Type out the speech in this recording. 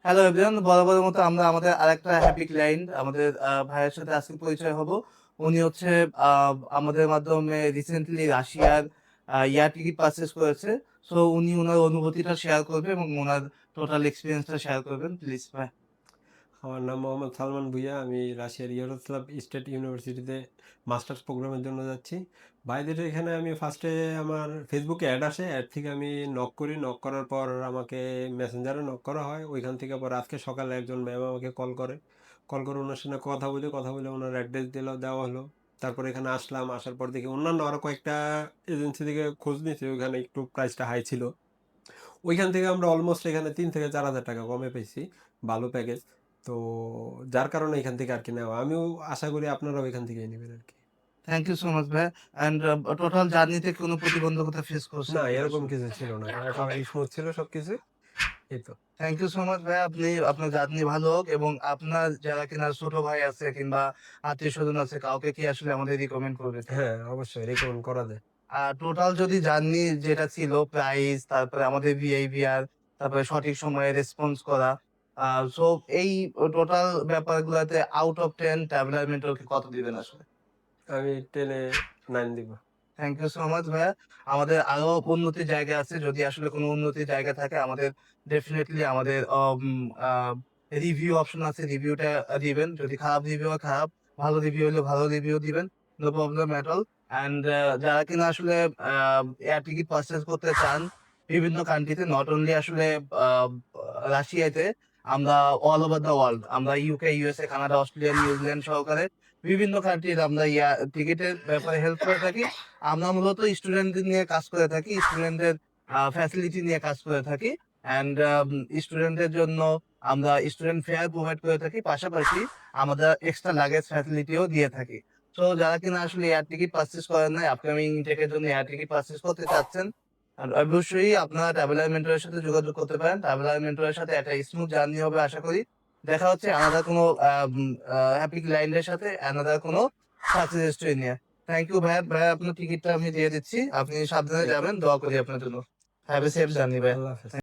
Hello everyone, বরাবরের মতো আমরা আমাদের আরেকটা হ্যাপি ক্লায়েন্ট আমাদের ভাইয়ের সাথে আজকে পরিচয় হব। উনি হচ্ছে আমাদের মাধ্যমে রিসেন্টলি রাশিয়ার এয়ার টিকিট পারচেজ করেছে। সো উনি ওনার অনুভূতিটা শেয়ার করবে এবং ওনার টোটাল এক্সপিরিয়েন্সটা শেয়ার করবেন। প্লিজ ভাই। আমার নাম মোহাম্মদ সালমান ভুঁইয়া। আমি রাশিয়ার ইয়ারোস্লাভ স্টেট ইউনিভার্সিটিতে মাস্টার্স প্রোগ্রামের জন্য যাচ্ছি। বাইরের এখানে আমি ফার্স্টে আমার ফেসবুকে অ্যাড আসে, অ্যাড থেকে আমি নক করি। নক করার পর আমাকে মেসেঞ্জারে নক করা হয়। ওইখান থেকে পর আজকে সকালে একজন ম্যাম আমাকে কল করে। কল করে ওনার সঙ্গে কথা বলে ওনার অ্যাড্রেস দেওয়া হলো। তারপর এখানে আসলাম, আসার পর দেখি অন্যান্য আরও কয়েকটা এজেন্সি থেকে খোঁজ নিয়েছি, ওইখানে একটু প্রাইসটা হাই ছিল। ওইখান থেকে আমরা অলমোস্ট এখানে 3 থেকে 4 হাজার টাকা কমে পেয়েছি, ভালো প্যাকেজ। তো যার কারণে এখান থেকে আর কি নেওয়া। আমিও আশা করি আপনারাও এখান থেকেই নেবেন আর কি। থ্যাংক ইউ সো মাচ ভাই। অ্যান্ড টোটাল জার্নিতে কোনো প্রতিবন্ধকতা ফেস করছেন না, কিনা এরকম আসলে? কিছু ছিল না, একেবারেই স্মুথ ছিল সবকিছু। এই তো। থ্যাংক ইউ সো মাচ ভাই। আপনি আপনার জার্নি ভালো হোক এবং আপনার যারা কিনা ছোট ভাই আছে কিংবা আত্মীয় স্বজন আছে কাউকে কি আসলে আমাদের রিকমেন্ড করবে কিনা? হ্যাঁ, অবশ্যই রেকমেন্ড করা যায়। টোটাল যদি জার্নি যেটা ছিল প্রাইস, তারপরে আমাদের বিহেভিয়ার, তারপরে সঠিক সময়ে রেসপন্স করা। সো এই টোটাল ব্যাপারগুলাতে আউট অফ 10 ট্রাভেলার মেন্টরকে কত দিবেন আসলে? আমি 10-এ 9 দিব। থ্যাংক ইউ সো মাচ ভাইয়া। আমাদের আরো উন্নতির জায়গা আছে। যদি আসলে কোনো উন্নতির জায়গা থাকে আমাদের ডেফিনিটলি আমাদের রিভিউ অপশন আছে। রিভিউটা দিবেন। যদি খারাপ রিভিউ হয় খারাপ, ভালো রিভিউ হলে ভালো রিভিউ দিবেন। No problem at all. And যারা কিনা আসলে আ এয়ার টিকেট পারচেজ করতে চান বিভিন্ন কান্ট্রিতে, নট অনলি আসলে আ রাশিয়াতে, আমরা অল ওভার দ্যা ওয়ার্লড, আমরা UK, USA, Canada, Australia, New Zealand সহকারে বিভিন্ন কান্ট্রির আমরা টিকেটের ব্যাপারে হেল্প করে থাকি। আমরা মূলত স্টুডেন্টদের নিয়ে কাজ করে থাকি। স্টুডেন্টদের ফ্যাসিলিটি নিয়ে কাজ করে থাকি। অ্যান্ড স্টুডেন্টদের জন্য আমরা স্টুডেন্ট ফেয়ার প্রোভাইড করে থাকি। পাশাপাশি আমরা এক্সট্রা লাগেজ ফ্যাসিলিটিও দিয়ে থাকি। সো যারা কিনা আসলে এয়ার টিকেট পারচেজ করেন নাই, আপকামিং ইনটেক এর জন্য এয়ার টিকেট পারচেজ করতে চাচ্ছেন, অবশ্যই আপনারা ট্রাভেলার মেন্টরের সাথে যোগাযোগ করতে পারেন। ট্রাভেলার মেন্টরের সাথে একটা স্মুথ জার্নি হবে আশা করি। দেখা হচ্ছে আলাদা কোনো হ্যাপি ক্লায়েন্টের সাথে, আলাদা কোনো সাকসেস স্টোরি নিয়ে। থ্যাংক ইউ ভাইয়া। ভাইয়া আপনার টিকেটটা আমি দিয়ে দিচ্ছি। আপনি সাবধানে থ্যাংক ইউ। যাবেন। দোয়া করি আপনার জন্য। হ্যাভ এ সেফ জার্নি ভাইয়া। আল্লাহ হাফেজ।